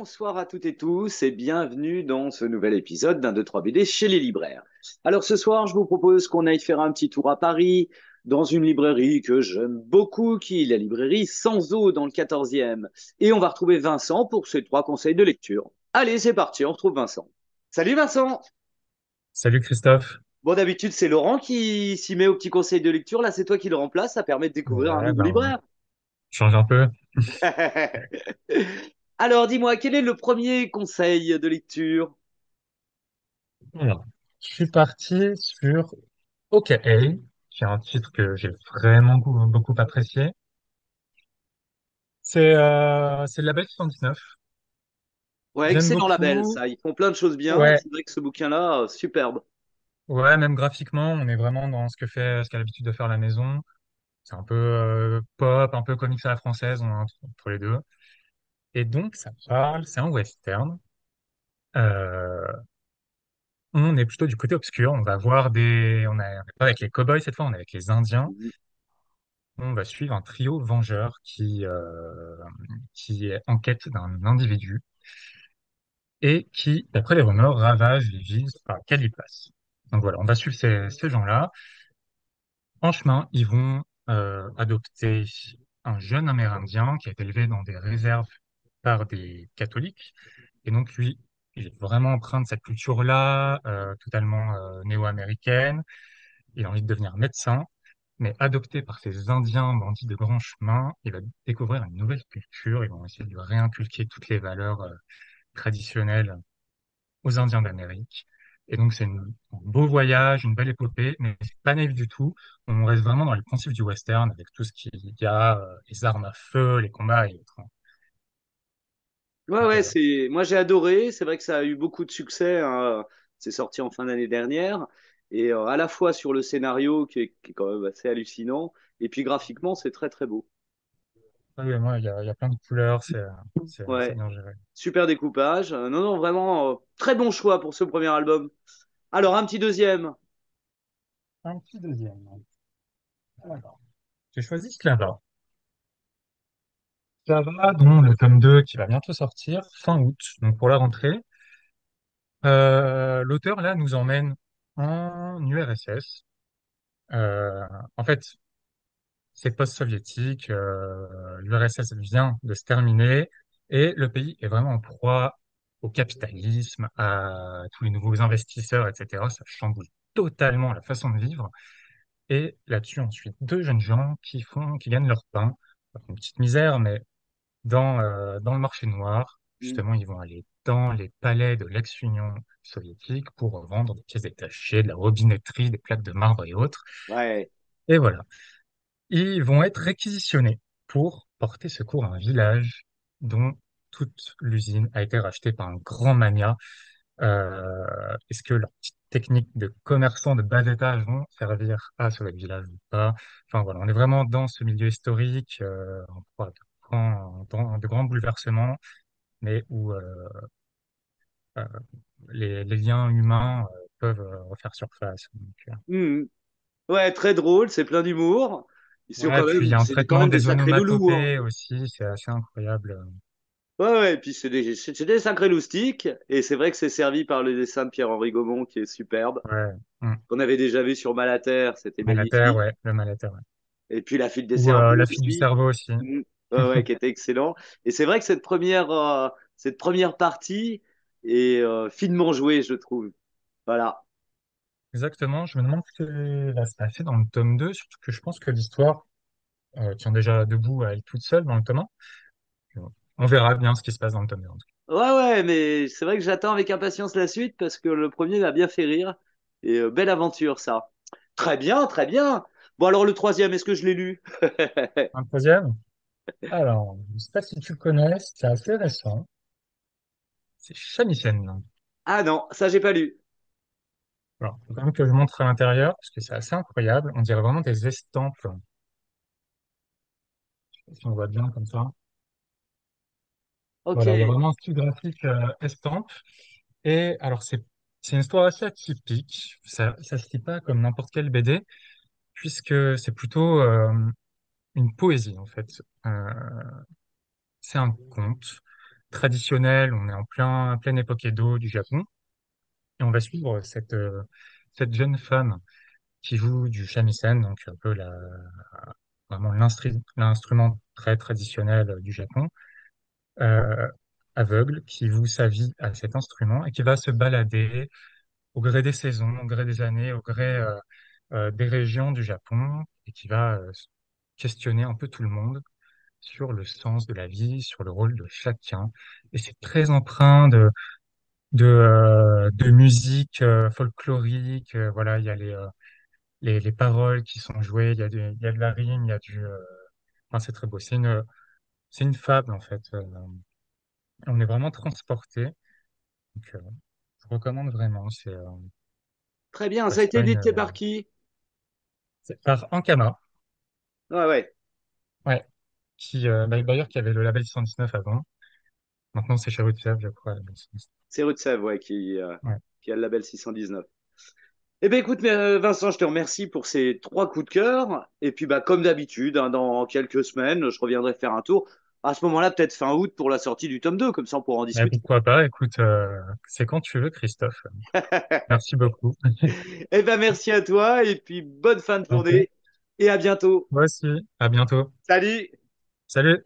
bonsoir à toutes et tous et bienvenue dans ce nouvel épisode d'un 2-3 BD chez les libraires. Alors ce soir, je vous propose qu'on aille faire un petit tour à Paris dans une librairie que j'aime beaucoup, qui est la librairie Sans Eau dans le 14e. Et on va retrouver Vincent pour ses 3 conseils de lecture. Allez, c'est parti, on retrouve Vincent. Salut Vincent! Salut Christophe. Bon, d'habitude, c'est Laurent qui s'y met aux petits conseils de lecture. Là, c'est toi qui le remplace. Ça permet de découvrir un Ouais, nouveau ben, libraire. change un peu. Alors, dis-moi, quel est le premier conseil de lecture? Alors, je suis parti sur OK, qui est un titre que j'ai vraiment beaucoup apprécié. C'est le label 79. Ouais, J'aime excellent label, beaucoup. ça. Ils font plein de choses bien. Et Ouais, c'est vrai que ce bouquin-là, superbe. ouais, même graphiquement, on est vraiment dans ce qu'a l'habitude de faire la maison. C'est un peu pop, un peu comics à la française, on est entre les deux. Et donc, ça parle, c'est un western. Euh, on est plutôt du côté obscur. On est pas avec les cowboys cette fois, on est avec les Indiens. Mhm. On va suivre un trio vengeur qui est en quête d'un individu et qui, d'après les rumeurs, ravage les villes par lesquelles ils passent. Donc voilà, on va suivre ces gens-là. En chemin, ils vont adopter un jeune Amérindien qui a été élevé dans des réserves par des catholiques. Et donc lui, il est vraiment empreint de cette culture-là, totalement néo-américaine. Il a envie de devenir médecin. Mais adopté par ces Indiens bandits de grand chemin, il va découvrir une nouvelle culture. Ils vont essayer de lui réinculquer toutes les valeurs traditionnelles aux Indiens d'Amérique. Et donc, un beau voyage, une belle épopée, mais c'est pas naïf du tout. On reste vraiment dans les principes du western avec tout ce qu'il y a, les armes à feu, les combats et autres. Ouais, Donc, ouais, c'est. Moi, j'ai adoré. C'est vrai que ça a eu beaucoup de succès, hein. C'est sorti en fin d'année dernière. Et à la fois sur le scénario, qui est quand même assez hallucinant, et puis graphiquement, c'est très, très beau. oui, moi, il y a plein de couleurs, c'est Ouais, bien géré. super découpage. Non, non, vraiment, très bon choix pour ce premier album. Alors, un petit deuxième. Un petit deuxième. Alors, j'ai choisi Sclava. Sclava, dont le tome 2 qui va bientôt sortir, fin août, donc pour la rentrée. L'auteur, là, nous emmène en URSS. En fait, c'est post-soviétique, l'URSS vient de se terminer et le pays est vraiment en proie au capitalisme, à tous les nouveaux investisseurs, etc. Ça chamboule totalement la façon de vivre. Et là-dessus, on suit deux jeunes gens qui gagnent leur pain, une petite misère, mais dans le marché noir. Mm. Justement, ils vont aller dans les palais de l'ex-Union soviétique pour vendre des pièces détachées, de la robinetterie, des plaques de marbre et autres. Ouais. Et voilà. Ils vont être réquisitionnés pour porter secours à un village dont toute l'usine a été rachetée par un grand mania. Est-ce que leurs petites techniques de commerçants de bas étage vont servir à sauver le village ou pas? Enfin voilà, on est vraiment dans ce milieu historique, en proie à de grands bouleversements, mais où euh, les liens humains peuvent refaire surface. Mm. Ouais, très drôle, c'est plein d'humour. Ouais, puis il y a un C'est quand traitement même des des sacrés loulous, hein. onomatopées aussi, c'est assez incroyable. Ouais, ouais, et puis c'est des sacrés loustiques, et c'est vrai que c'est servi par le dessin de Pierre-Henri Gaumont qui est superbe, Ouais. Mm. qu'on avait déjà vu sur Malater, c'était Malater, magnifique. ouais, le Malater, ouais. Et puis la fuite des Ou cerveaux la fille du aussi, cerveau aussi. mm, ouais, ouais, qui était excellent. Et c'est vrai que cette première partie est finement jouée, je trouve. Voilà. Exactement, je me demande ce qui va se passer dans le tome 2, surtout que je pense que l'histoire tient déjà debout à elle toute seule dans le tome 1. On verra bien ce qui se passe dans le tome 2. En tout Ouais, ouais, mais c'est vrai que j'attends avec impatience la suite parce que le premier m'a bien fait rire. Et belle aventure, ça. Très bien, très bien. Bon, alors le troisième, est-ce que je l'ai lu? cas. Un troisième, alors, je ne sais pas si tu le connais, c'est assez récent, c'est Shamisen. Ah non, ça, j'ai pas lu. Alors, faut quand même que je montre à l'intérieur, parce que c'est assez incroyable, on dirait vraiment des estampes, si on voit bien comme ça. Ok. Voilà, il y a vraiment un style graphique estampe. Et alors, c'est une histoire assez atypique. Ça se lit pas comme n'importe quelle BD, puisque c'est plutôt une poésie, en fait. C'est un conte. traditionnelle. On est en pleine époque Edo du Japon. Et on va suivre cette jeune femme qui joue du shamisen, donc un peu vraiment l'instrument très traditionnel du Japon, euh, aveugle, qui voue sa vie à cet instrument et qui va se balader au gré des saisons, au gré des années, au gré des régions du Japon, et qui va questionner un peu tout le monde sur le sens de la vie, sur le rôle de chacun. Et c'est très empreint de musique folklorique. Voilà, il y a les paroles qui sont jouées, il y a de la rime, il y a enfin, c'est très beau. C'est une fable, en fait. On est vraiment transporté. Donc, je recommande vraiment. Très bien, Ouais, ça a c'est été pas une, édité par qui? c'est par Ankama, Ouais, ouais, ouais, d'ailleurs, qui avait le label 119 avant. Maintenant, c'est chez Rutsev, je crois. c'est Rutsev, ouais, Ouais. qui a le label 619. Eh bien, écoute, Vincent, je te remercie pour ces trois coups de cœur. Et puis, bah, comme d'habitude, hein, dans quelques semaines, je reviendrai faire un tour. À ce moment-là, peut-être fin août pour la sortie du tome 2, comme ça on pourra en Mais discuter. pourquoi pas? Écoute, c'est quand tu veux, Christophe. Merci beaucoup. Eh bien, merci à toi et puis bonne fin de Ok. journée et à bientôt. Moi aussi. À bientôt. Salut! Salut!